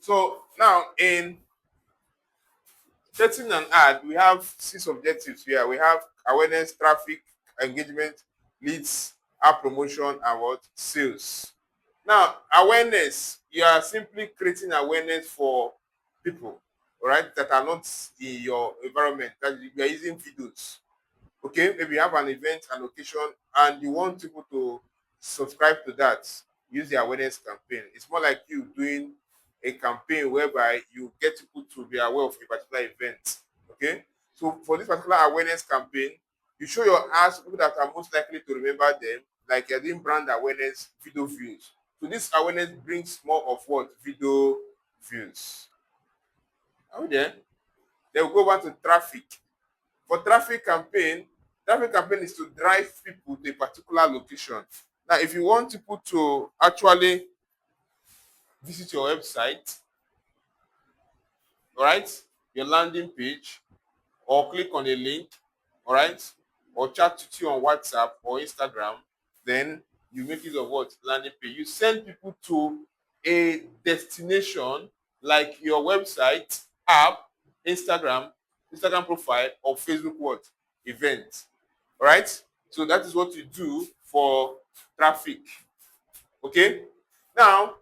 So now in setting an ad, we have 6 objectives here. We have awareness, traffic, engagement, leads, app promotion, and what? Sales. Now, awareness, you are simply creating awareness for people, all right, that are not in your environment, that you are using videos. Okay, maybe you have an event, an occasion, and you want people to subscribe to that. Use the awareness campaign. It's more like you doing a campaign whereby you get people to be aware of a particular event. Okay, so for this particular awareness campaign, you show your ads to people that are most likely to remember them, like you're doing brand awareness, video views. So this awareness brings more of what? Video views. Oh yeah. Then we go back to traffic. For traffic campaign is to drive people to a particular location. Now, if you want people to actually visit your website, all right, your landing page, or click on a link, all right, or chat to you on WhatsApp or Instagram, then you make use of what? Landing page. You send people to a destination like your website, app, Instagram, Instagram profile, or Facebook what? Event. All right? So that is what you do for traffic. Okay? Now,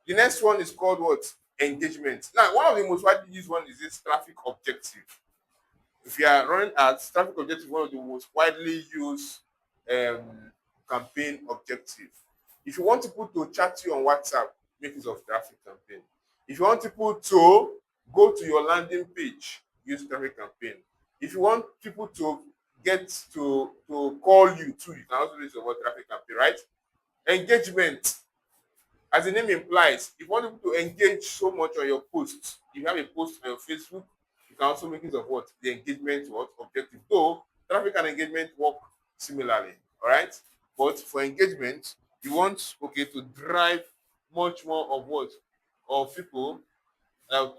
the next one is called what? Engagement. Now, one of the most widely used one is this traffic objective. If you are running ads, traffic objective is one of the most widely used um, campaign objective. If you want people to chat to you on WhatsApp, make use of traffic campaign. If you want people to go to your landing page, use traffic campaign. If you want people to get to call you too, you can also use the word traffic campaign, right? Engagement, as the name implies, if you want people to engage so much on your posts, if you have a post on your Facebook, you can also make use of what? The engagement what? Objective. Though traffic and engagement work similarly, all right? But for engagement, you want, okay, to drive much more of what? Of people,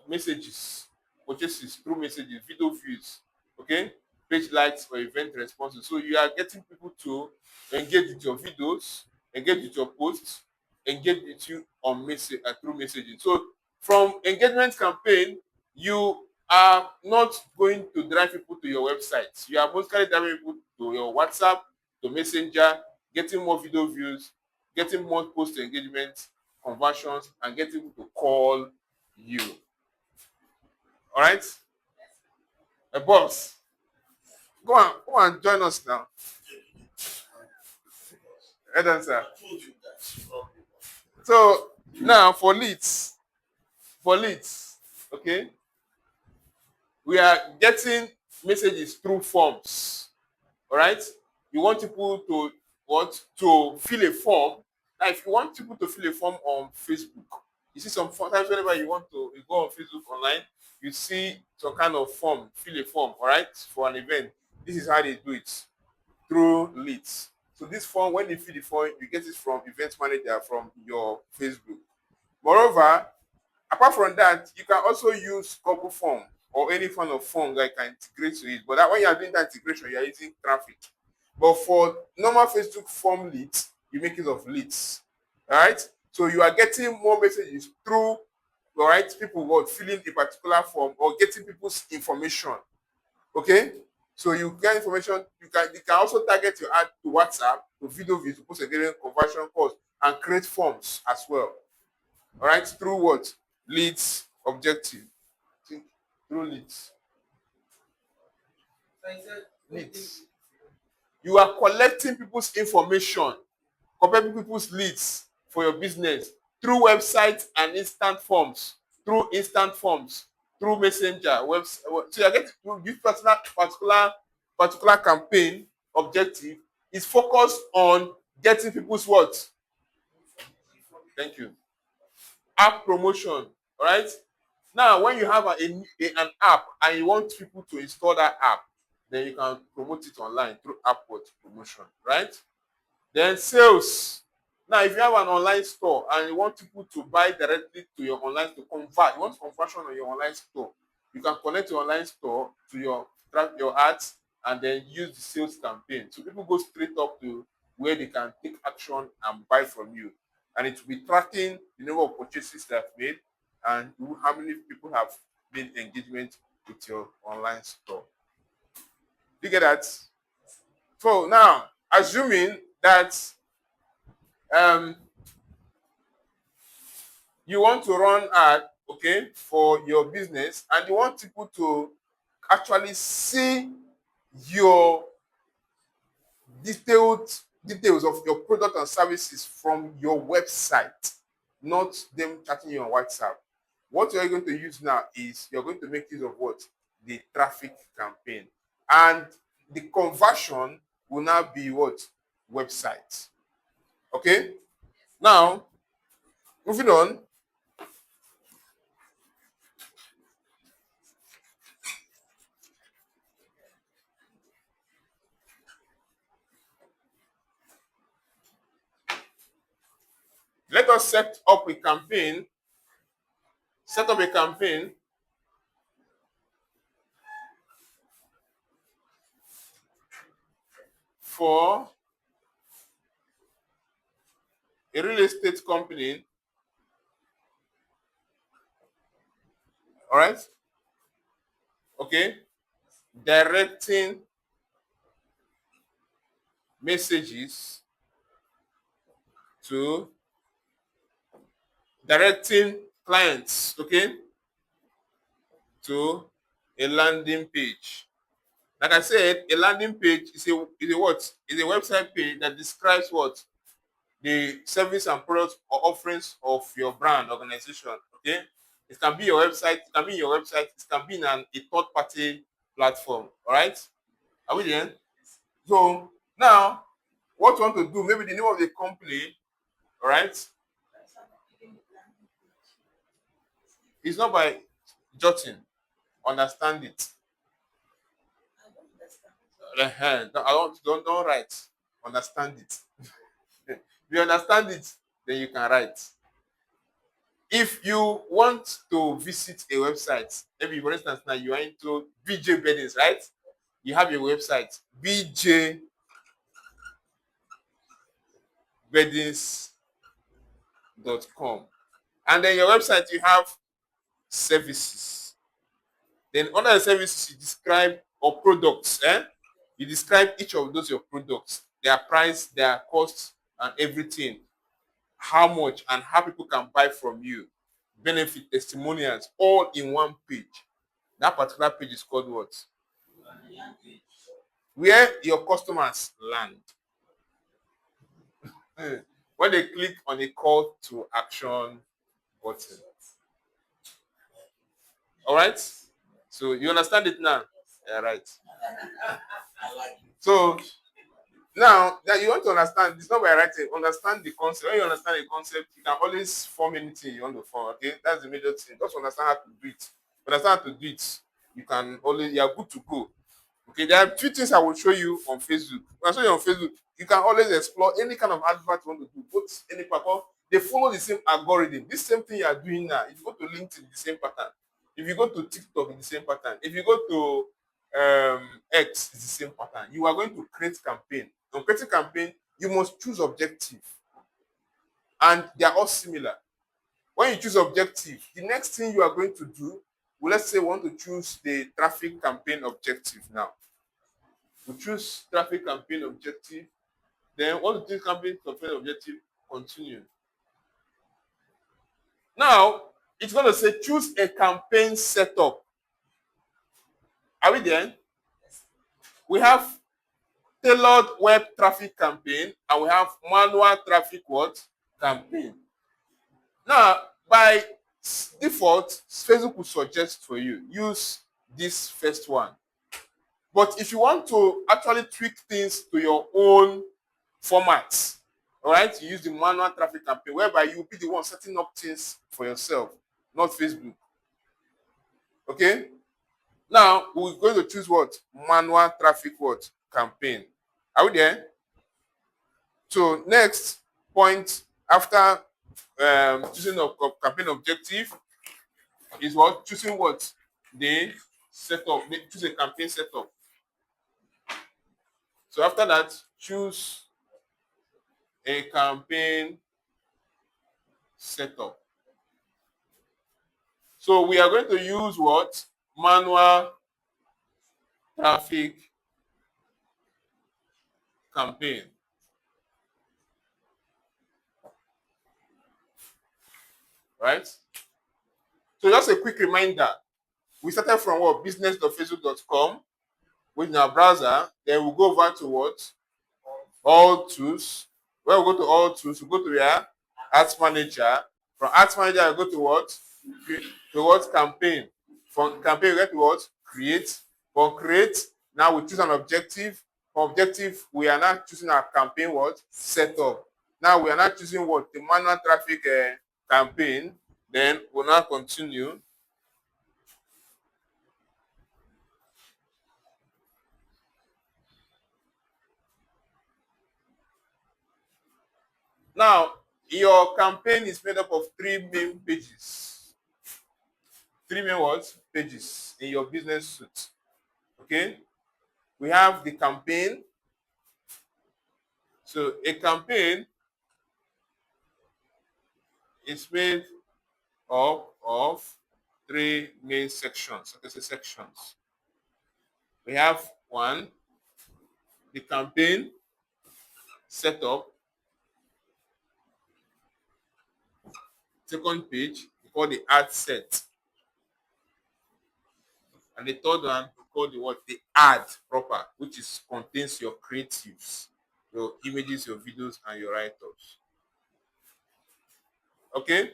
messages, purchases through messages, video views, okay? Page likes or event responses. So you are getting people to engage with your videos, engage with your posts, engage with you on message through messaging. So from engagement campaign, you are not going to drive people to your website. You are mostly driving people to your WhatsApp, to Messenger, getting more video views, getting more post engagement, conversions, and getting people to call you. All right? A boss, go and join us now. Head answer. So now for leads, okay, we are getting messages through forms. All right? You want people to what? To fill a form. Now, if you want people to fill a form on Facebook, you see sometimes whenever you want to you go on Facebook online, you see some kind of form, fill a form, all right, for an event. This is how they do it through leads. So this form, when you fill the form, you get it from event manager from your Facebook. Moreover, apart from that, you can also use Google Form or any kind of form that can integrate to it. But that when you are doing that integration, you are using traffic. But for normal Facebook form leads, you make use of leads. All right. So you are getting more messages through, all right, people who are filling a particular form or getting people's information. Okay. So you get information. You can also target your ad to WhatsApp, to video views, to post again conversion calls, and create forms as well. All right, through what? Leads objective. Think through leads. Leads. You are collecting people's information, comparing people's leads for your business through websites and instant forms, through messenger, website. So you get to this particular campaign objective is focused on getting people's what? Thank you. App promotion. All right. Now, when you have an app and you want people to install that app, then you can promote it online through app promotion, right? Then sales. Now, if you have an online store and you want people to buy directly to your online to convert, you want conversion on your online store, you can connect your online store to your ads and then use the sales campaign. So people go straight up to where they can take action and buy from you. And it will be tracking the number of purchases they have made, and how many people have made engagement with your online store. You get that? So now, assuming that um, you want to run ad, okay, for your business, and you want people to actually see your details of your product and services from your website, not them chatting you on WhatsApp. What you're going to use now is you're going to make use of what? The traffic campaign. And the conversion will now be what? Website. Okay? Now, moving on. Let us set up a campaign for a real estate company. All right? Okay? Directing messages to directing clients, okay, to a landing page. Like I said, a landing page is a what? Is a website page that describes what? The service and products or offerings of your brand organization. Okay. It can be your website, it can be in your website, it can be in a third-party platform. All right. Are we there? So now what you want to do, maybe the name of the company, all right, it's not by jotting. Understand it. Don't write. Understand it. If you understand it, then you can write. If you want to visit a website, maybe for instance now you are into BJ Beddings, right? You have your website, bjbeddings.com. And then your website you have services. Then under the services you describe or products, you describe each of those your products, their price, their costs, and everything. How much and how people can buy from you, benefit, testimonials, all in one page. That particular page is called what? Where your customers land. When they click on a call to action button. All right? So you understand it now? Yeah, right. So now that you want to understand, it's not by writing, understand the concept. When you understand the concept, you can always form anything you want to form. Okay, that's the major thing. Just understand how to do it. Understand how to do it. You are good to go. Okay, there are few things I will show you on Facebook. When I show you on Facebook, you can always explore any kind of advert you want to do, both any platform. They follow the same algorithm. This same thing you are doing now. If you go to LinkedIn, the same pattern. If you go to TikTok, it's the same pattern. If you go to X, it's the same pattern. You are going to create campaign. On creating campaign, you must choose objective, and they are all similar. When you choose objective, the next thing you are going to do, well, let's say we want to choose the traffic campaign objective now. We choose traffic campaign objective. Then what the campaign objective, continue. Now it's going to say choose a campaign setup. Are we there? We have tailored web traffic campaign and we have manual traffic what? Campaign. Now by default, Facebook will suggest for you use this first one. But if you want to actually tweak things to your own format, all right, you use the manual traffic campaign, whereby you will be the one setting up things for yourself, not Facebook. Okay? Now, we're going to choose what? Manual traffic what? Campaign. Are we there? So, next point after choosing a campaign objective is what? Choosing what? The setup. Choose a campaign setup. So, after that, choose a campaign setup. So we are going to use what? Manual traffic campaign. Right? So just a quick reminder. We started from what? Business.facebook.com with our browser. Then we'll go over to what? All tools. When we go to all tools, we go to where? Ads manager. From ads manager, we go to what? To what? Campaign. From campaign, we get to what? Create. From create, now we choose an objective. From objective, we are now choosing our campaign what? Setup. Now we are not choosing what? The manual traffic campaign. Then we'll now continue. Now, your campaign is made up of three main pages. Three main what? Pages in your business suite. Okay? We have the campaign. So a campaign is made up of three main sections. Okay, so sections. We have one, the campaign setup. Second page, we call the ad set. And the third one, we call the what? The ad proper, which is contains your creatives, your images, your videos, and your write-ups. Okay?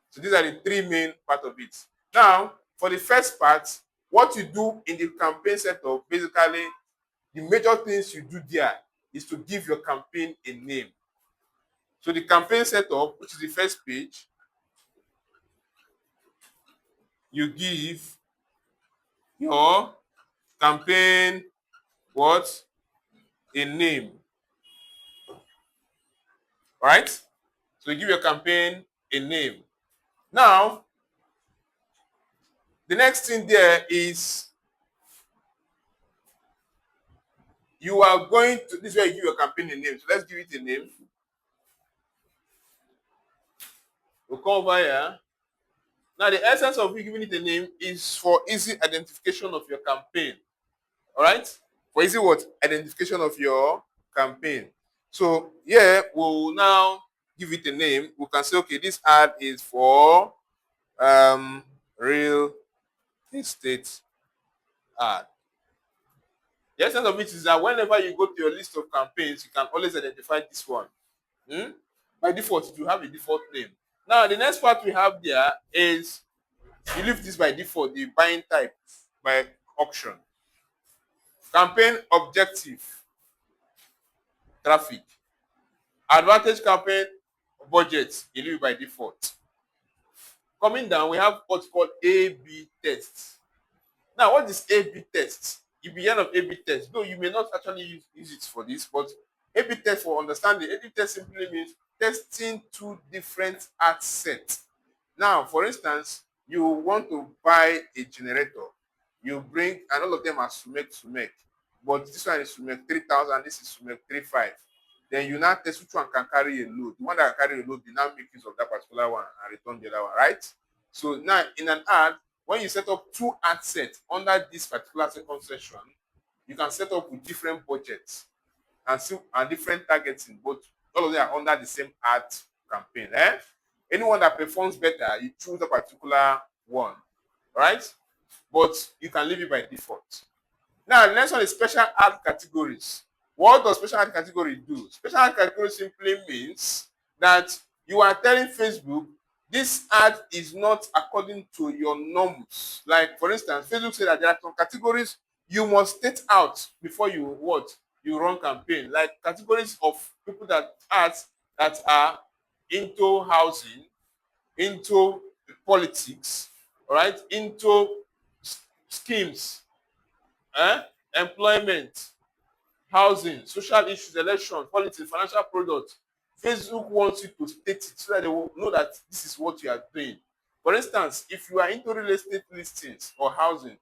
So these are the three main part of it. Now, for the first part, what you do in the campaign setup, basically, the major things you do there is to give your campaign a name. So the campaign setup, which is the first page, you give your campaign what? A name. Right? So you give your campaign a name. Now, the next thing there is you are going to, this is where you give your campaign a name. So let's give it a name. We'll come over here. Now, the essence of you giving it a name is for easy identification of your campaign. All right? For easy what? Identification of your campaign. So, yeah, we'll now give it a name. We can say, okay, this ad is for real estate ad. The essence of it is that whenever you go to your list of campaigns, you can always identify this one. By default, it will have a default name. Now, the next part we have there is you leave this by default, the buying type by auction. Campaign objective, traffic. Advantage campaign budget, you leave it by default. Coming down, we have what's called A/B tests. Now, what is A/B test? If you heard of A/B test, though you may not actually use it for this, but A/B test, for understanding, A/B test simply means testing two different ad sets. Now, for instance, you want to buy a generator. You bring, and all of them are Sumac. But this one is Sumac 3000, this is Sumac 35. Then you now test which one can carry a load. The one that can carry a load, you now make use of that particular one and return the other one, right? So now in an ad, when you set up two ad sets under this particular second section, you can set up with different budgets and different targeting, but all of them are under the same ad campaign. Anyone that performs better, you choose a particular one, right? But you can leave it by default. Now, the next one is special ad categories. What does special ad category do? Special ad category simply means that you are telling Facebook this ad is not according to your norms. Like, for instance, Facebook said that there are some categories you must state out before you what? You run campaign. Like categories of people that ads that are into housing, into politics, all right, into schemes, employment, housing, social issues, election, politics, financial products. Facebook wants you to state it so that they will know that this is what you are doing. For instance, if you are into real estate listings or housing,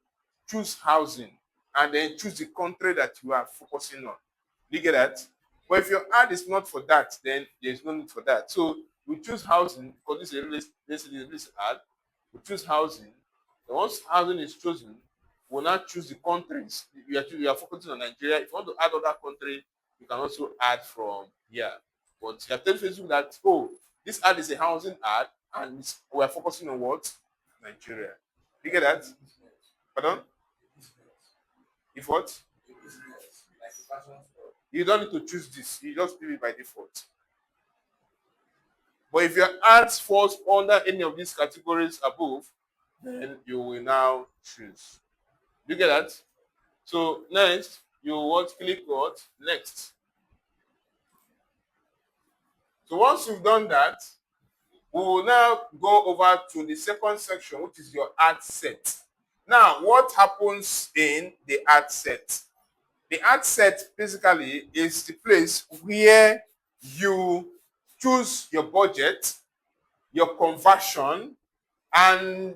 choose housing and then choose the country that you are focusing on. Do you get that? But if your ad is not for that, then there's no need for that. So we choose housing because this is a real estate ad. we choose housing. Then once housing is chosen, we'll now choose the countries. You are focusing on Nigeria. If you want to add other country, you can also add from here. But you are telling Facebook that, oh, this ad is a housing ad, and we are focusing on what? Nigeria. You get that? Pardon? If what? You don't need to choose this. You just leave it by default. But if your ads falls under any of these categories above, then you will now choose. You get that? So next, you want click what? Next. So once you've done that, we will now go over to the second section, which is your ad set. Now, what happens in the ad set? The ad set basically is the place where you choose your budget, your conversion, and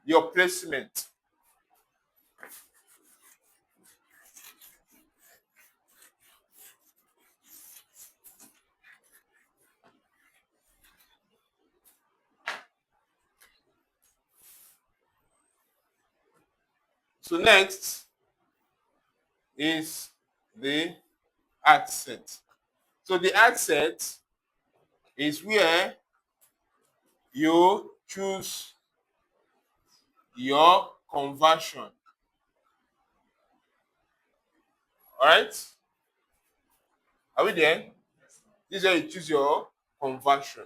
your placement. So next is the ad set. So the ad set is where you choose your conversion. All right? Are we there? This is where you choose your conversion.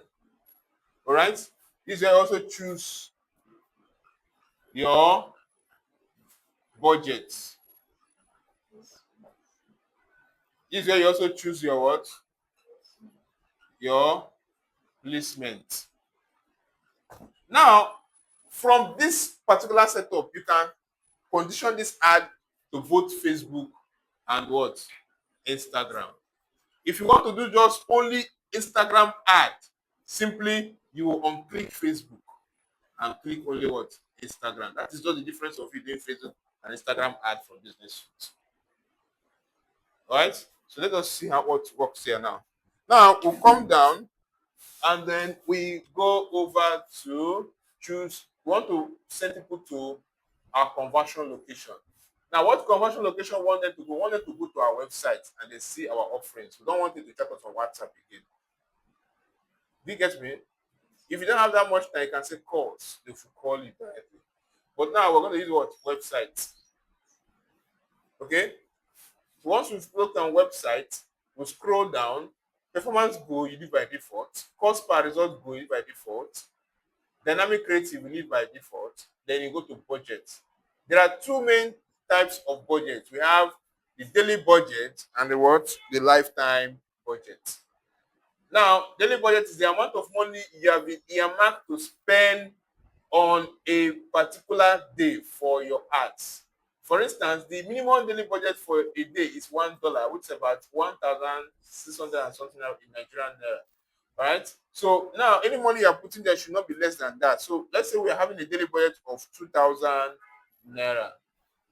All right? This is where you also choose your budget. This is where you also choose your what? Your placement. Now, from this particular setup, you can condition this ad to both Facebook and what? Instagram. If you want to do just only Instagram ad, simply you will unclick Facebook and click only what? Instagram. That is just the difference of you doing Facebook and Instagram ad from Business Suite. Alright? So let us see how what works here now. Now we'll come down and then we go over to choose. We want to send people to our conversion location. Now, what conversion location we want them to go? We want them to go to our website and they see our offerings. We don't want them to chat us on WhatsApp again. Do you get me? If you don't have that much time, you can say calls. They should call you directly. But now we're going to use what? Website. Okay? So once we've looked on website, we'll scroll down. Performance goal, you do by default. Cost per result goal, you do by default. Dynamic creative, you need by default. Then you go to budget. There are two main types of budget. We have the daily budget and the what? The lifetime budget. Now, daily budget is the amount of money you have been earmarked to spend on a particular day for your ads. For instance, the minimum daily budget for a day is $1, which is about 1,600 and something in Nigerian naira. All right. So now any money you are putting there should not be less than that. So let's say we are having a daily budget of 2,000 naira.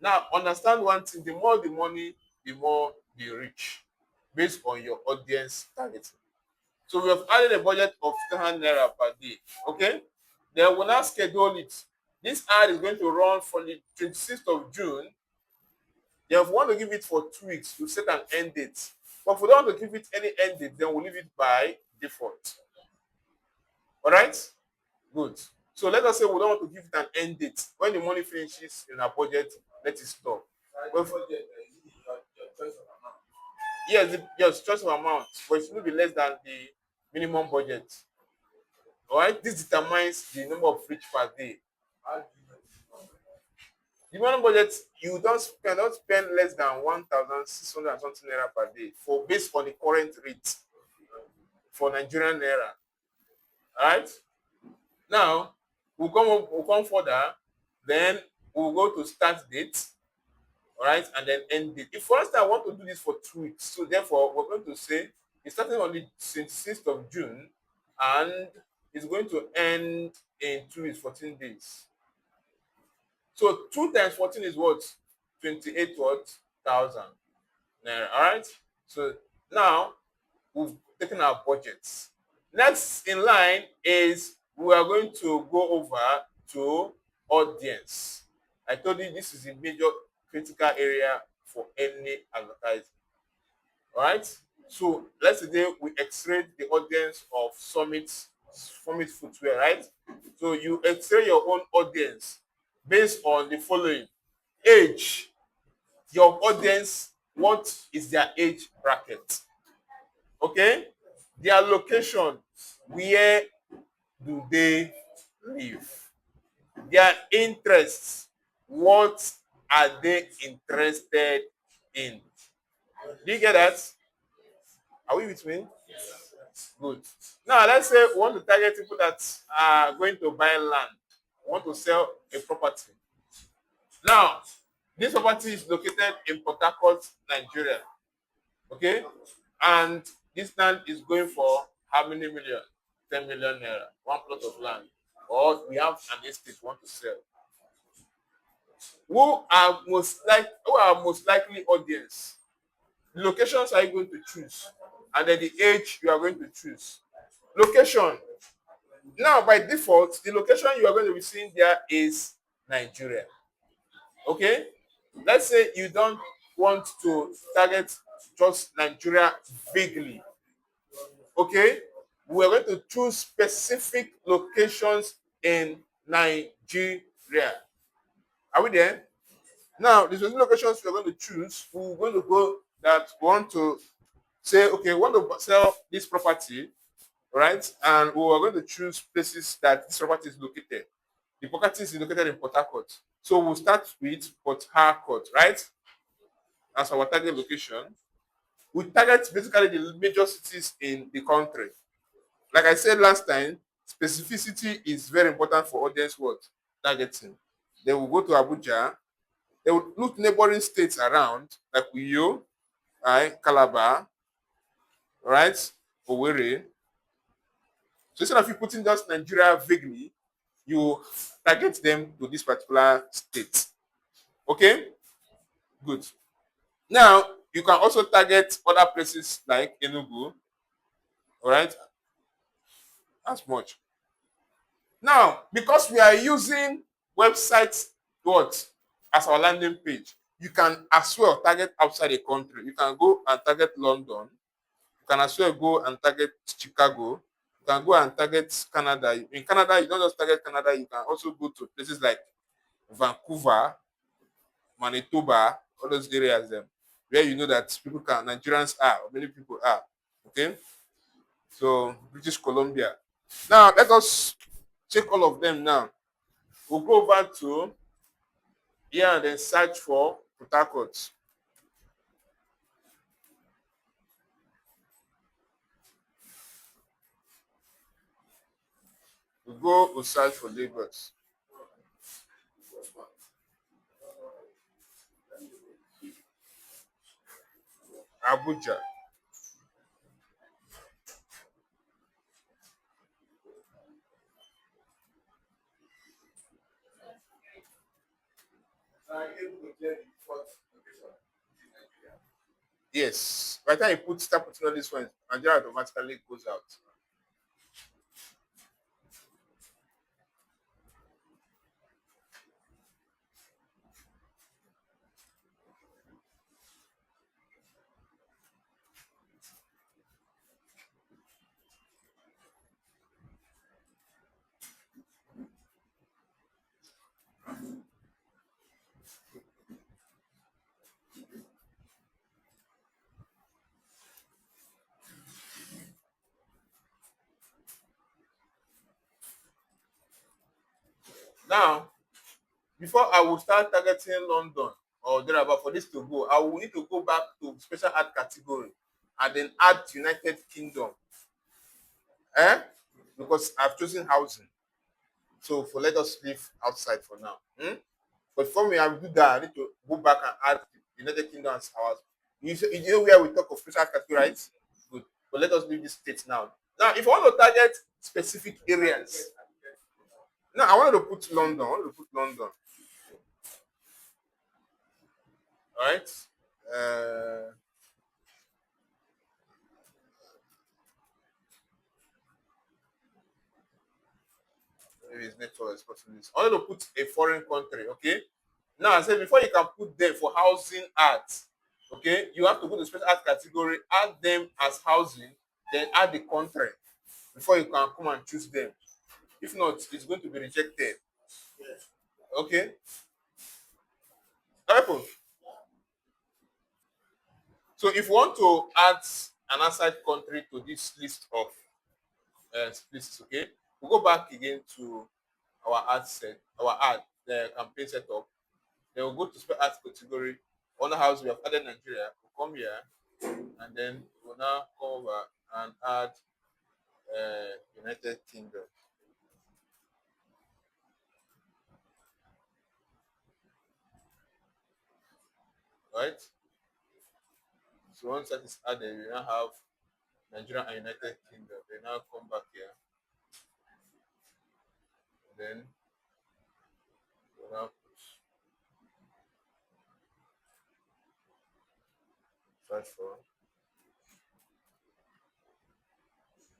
Now understand one thing: the more the money, the more the rich, based on your audience targeting. So we have added a budget of 2,000 naira per day. Okay. Then we'll now schedule it. This ad is going to run from the 26th of June. Then if we want to give it for 2 weeks, we'll set an end date. But if we don't want to give it any end date, then we'll leave it by default. All right? Good. So let us say we don't want to give it an end date. When the money finishes in our budget, let it stop. Yes, choice of amount, but it should be less than the minimum budget. All right? This determines the number of reach per day. The minimum budget, you cannot spend less than 1,600 and something naira per day for based on the current rate for Nigerian naira. All right? Now, we'll come further, then we'll go to start date, all right, and then end date. If, for instance, I want to do this for 2 weeks, so therefore, we're going to say it's starting on the 26th of June, and it's going to end in 2 weeks, 14 days. So 2 times 14 is what? 28,000 naira, all right? So now, we've taken our budgets. Next in line is we are going to go over to audience. I told you this is a major critical area for any advertising. All right. So let's say we x-ray the audience of Summit Footwear, right? So you x-ray your own audience based on the following: age. Your audience, what is their age bracket? Okay, their location, where do they live? Their interests, what are they interested in? Do you get that? Are we with me? Good. Now let's say we want to target people that are going to buy land, want to sell a property. Now, this property is located in Port Harcourt, Nigeria. Okay, and this land is going for how many million? 10 million naira, one plot of land. Or we have an estate we want to sell. Who are most likely audience? The locations are you going to choose? And then the age you are going to choose. Location. Now, by default, the location you are going to be seeing there is Nigeria. Okay? Let's say you don't want to target just Nigeria vaguely. Okay? We are going to choose specific locations in Nigeria. Are we there? Now, the specific locations we are going to choose, we're going to go that we want to say, okay, we want to sell this property, right? And we are going to choose places that this property is located. The property is located in Port Harcourt. So we'll start with Port Harcourt, right? As our target location. We target basically the major cities in the country. Like I said last time, specificity is very important for audience what? Targeting. They will go to Abuja. They will look neighboring states around, like Uyo, right, Calabar, right, Owerri. So instead of you putting just Nigeria vaguely, you target them to this particular state. Okay? Good. Now, you can also target other places like Enugu, all right, as much. Now, because we are using websites what as our landing page, you can as well target outside the country. You can go and target London. You can as well go and target Chicago. You can go and target Canada. In Canada, you don't just target Canada, you can also go to places like Vancouver, Manitoba, all those areas there, where you know that Nigerians are, or many people are. Okay? So, British Columbia. Now, let us check all of them now. We'll go over to here and then search for Port Harcourt. We'll search for Lagos. Abuja. Yes. By the time you start putting all these ones, Nigeria automatically goes out. Now, before I will start targeting London or thereabout for this to go, I will need to go back to special ad category and then add United Kingdom. Because I've chosen housing. So let us leave outside for now. But for me, I will do that. I need to go back and add United Kingdom as ours. You know where we talk of special category, right? Good. But let us leave this state now. Now, if I want to target specific areas, now I want to put London. All right. Uh, Maybe his network is possible. I want to put a foreign country, okay? Now I said before you can put them for housing ads, okay, you have to go to special art category, add them as housing, then add the country before you can come and choose them. If not, it's going to be rejected. Okay? Apple. So if you want to add an outside country to this list of places, okay, we'll go back again to our ad set, our ad, the campaign setup. Then we'll go to special art category. On the house we have added Nigeria. We'll come here and then we'll now come over and add United Kingdom. Right? So once that is added, we now have Nigeria and United Kingdom. They now come back here. Then we'll now search for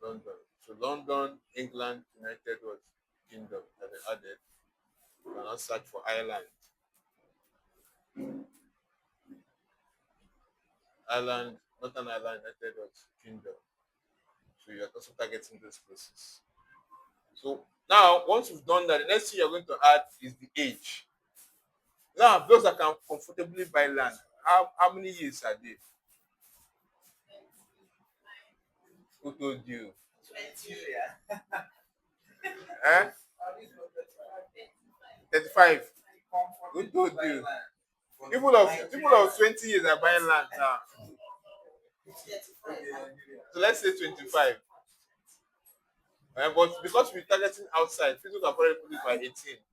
London. So London, England, United what Kingdom have been added. We can now search for Ireland. Ireland, Northern Ireland, United what Kingdom. So you're also targeting those places. So now, once you've done that, the next thing you're going to add is the age. Now, those that can comfortably buy land, how many years are they? Who told you? 20, yeah. Eh? 35. Who told you? People of 20 years are buying land now. So let's say 25. But because we're targeting outside, people can probably put it by 18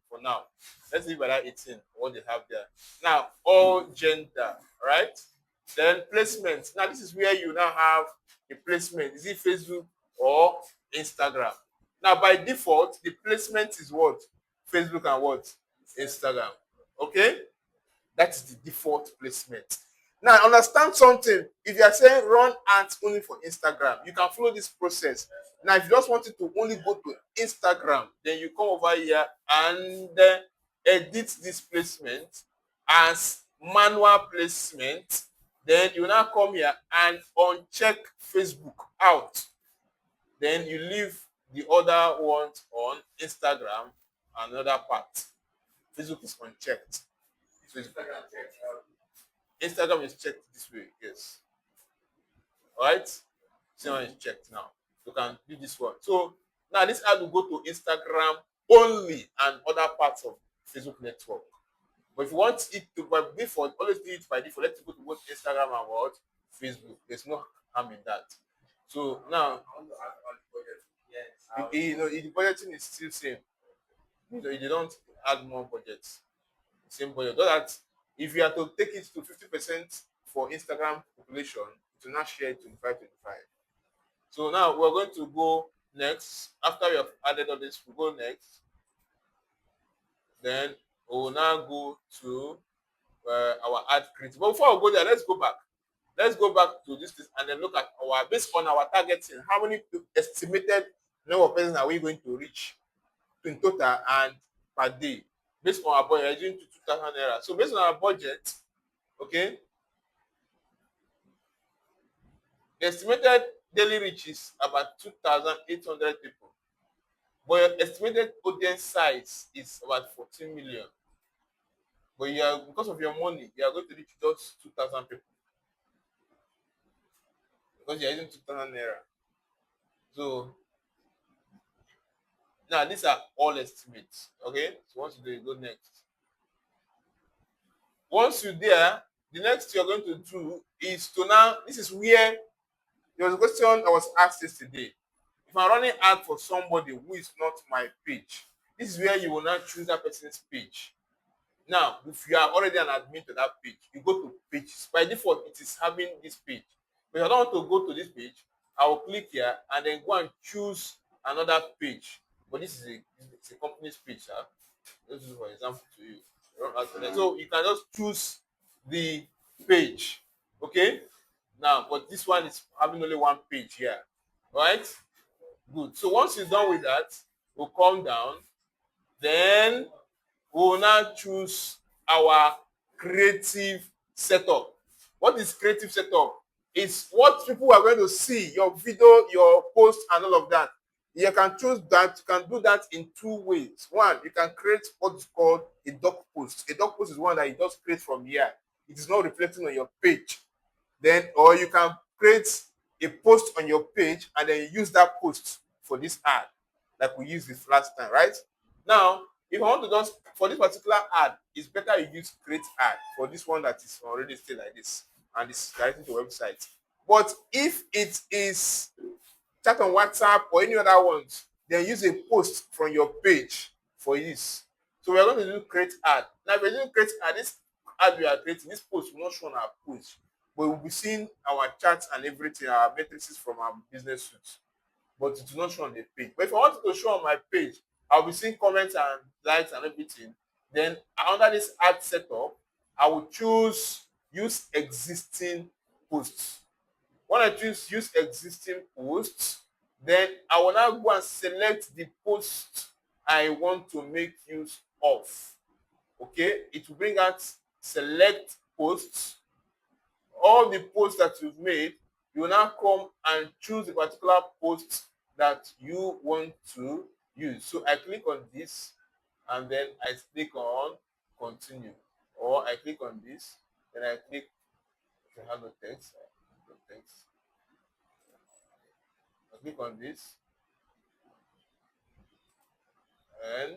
for now. Let's leave by that 18, what they have there. Now, all gender, right? Then placement. Now, this is where you now have a placement. Is it Facebook or Instagram? Now, by default, the placement is what? Facebook and what? Instagram. Okay? That is the default placement. Now, understand something. If you are saying run ads only for Instagram, you can follow this process. Now, if you just wanted to only go to Instagram, then you come over here and edit this placement as manual placement. Then you now come here and uncheck Facebook out. Then you leave the other ones on Instagram and another part. Facebook is unchecked. So Instagram is checked this way, yes. Alright? Instagram is checked now. You can do this one. So now this ad will go to Instagram only and other parts of Facebook network. But if you want it to by default, always do it by default. Let it go to both Instagram and what? Facebook. There's no harm in that. So now, the budgeting is still same. You don't add more budgets. Same budget. So that if you are to take it to 50% for Instagram population, it will not share 25-25. So now we're going to go next. After we have added all this, we'll go next. Then we'll now go to our ad creative. But before we go there, let's go back. Let's go back to this and then look at based on our targeting, how many estimated number of persons are we going to reach in total and per day? Based on our budget, we're doing 2,000 naira. So based on our budget, okay, the estimated daily reach is about 2,800 people. But your estimated audience size is about 14 million. But because of your money, you are going to reach just 2,000 people. Because you're using 2,000 naira. So now these are all estimates. Okay? So once you do, you go next. Once you're there, the next you're going to do is to now, this is where there was a question I was asked yesterday. If I'm running ad for somebody who is not my page, this is where you will now choose that person's page. Now, if you are already an admin to that page, you go to pages. By default, it is having this page. But if I don't want to go to this page, I will click here and then go and choose another page. But this is a company's page. Huh? Let's do for example to you. So you can just choose the page. Okay? Now, but this one is having only one page here. Right? Good. So once you're done with that, we'll come down Then we will now choose our creative setup. What is creative setup? It's what people are going to see, your video, your post, and all of that. You can choose that. You can do that in two ways. One, you can create what is called a doc post. A doc post is one that you just create from here. It is not reflecting on your page. Then, or you can create a post on your page and then use that post for this ad, like we used this last time, right? Now, if I want to just for this particular ad, it's better you use create ad for this one that is already still like this and it's directly to website. But if it is chat on WhatsApp or any other ones, then use a post from your page for this. So we're going to do create ad. Now, if we're doing create ad, this ad we are creating, this post will not show on our post, but we'll be seeing our charts and everything, our matrices from our business suits, but it will not show on the page. But if I want it to show on my page, I'll be seeing comments and likes and everything. Then under this ad setup, I will choose use existing posts. When I choose use existing posts, then I will now go and select the post I want to make use of. Okay, it will bring out select posts. All the posts that you've made, you will now come and choose a particular post that you want to use. So I click on this and then I click on continue, or I click on this, then I click handle text, I click on this and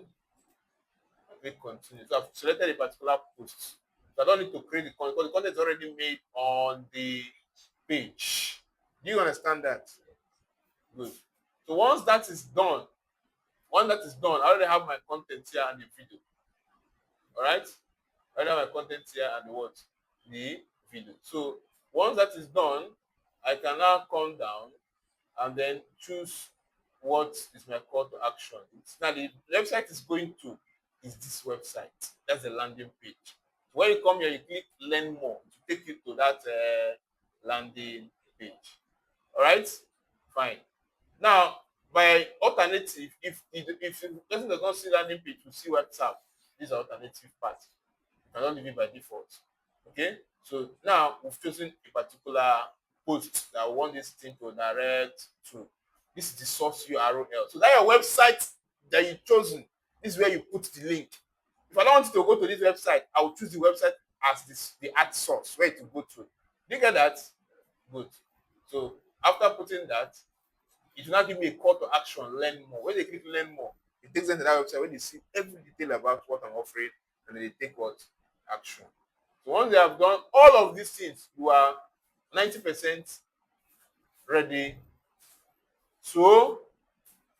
I click continue. So I've selected a particular post. So I don't need to create the content because the content is already made on the page. Do you understand that? Good. So once that is done, I already have my content here and the video. All right? I already have my content here and the what? The video. So once that is done, I can now come down and then choose what is my call to action. Now the website is going to is this website. That's the landing page. When you come here, you click learn more to take you to that landing page. All right? Fine. Now, by alternative, if the person does not see landing page, to see WhatsApp, this is alternative part. You cannot leave it by default. Okay? So now we've chosen a particular post that we want this thing to direct to. This is the source URL. So that your website that you've chosen, this is where you put the link. If I don't want you to go to this website, I will choose the website as the ad source where to go to. Do you get that? Good. So after putting that, it will now give me a call to action, learn more. When they click learn more, it takes them to that website where they see every detail about what I'm offering and then they take what action. So once they have done all of these things, you are 90% ready to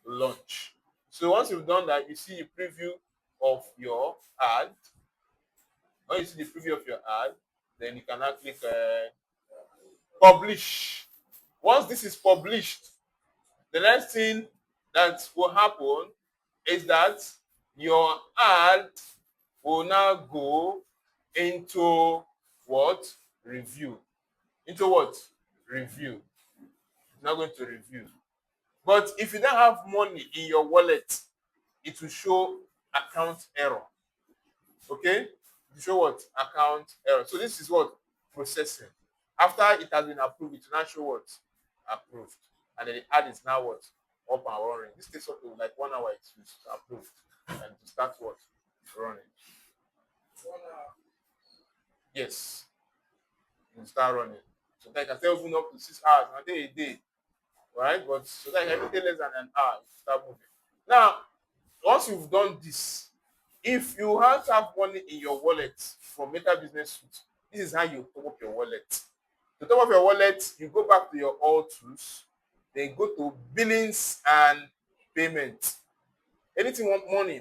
launch. So once you've done that, you see a preview of your ad. When you see the preview of your ad, then you can now click publish. Once this is published, the next thing that will happen is that your ad will now go into what? Review. Into what? Review. It's now going to review. But if you don't have money in your wallet, it will show account error. Okay? It will show what? Account error. So this is what? Processing. After it has been approved, it will now show what? Approved. And then the ad is now what? Up and running. This takes up to like 1 hour to approve and to start what? Running. Yes. You start running. So that I can say even up to 6 hours, a day. Right? But so that everything less than an hour, you start moving. Now, once you've done this, if you have to have money in your wallet from Meta Business Suite, this is how you top up your wallet. To top up your wallet, you go back to your all tools, then go to billings and payment. Anything want money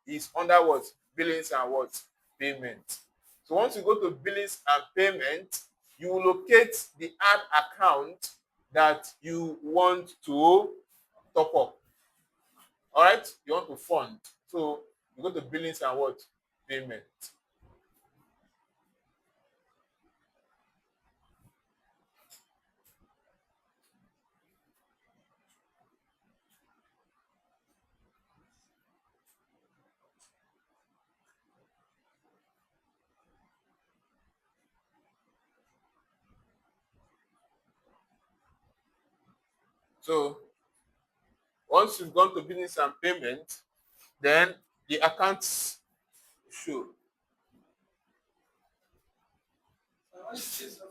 is under what? Billings and what? Payment. So once you go to billings and payment, you will locate the ad account that you want to top up. All right? You want to fund. So you go to billings and what? Payment. So once you've gone to business and payment, then the accounts show.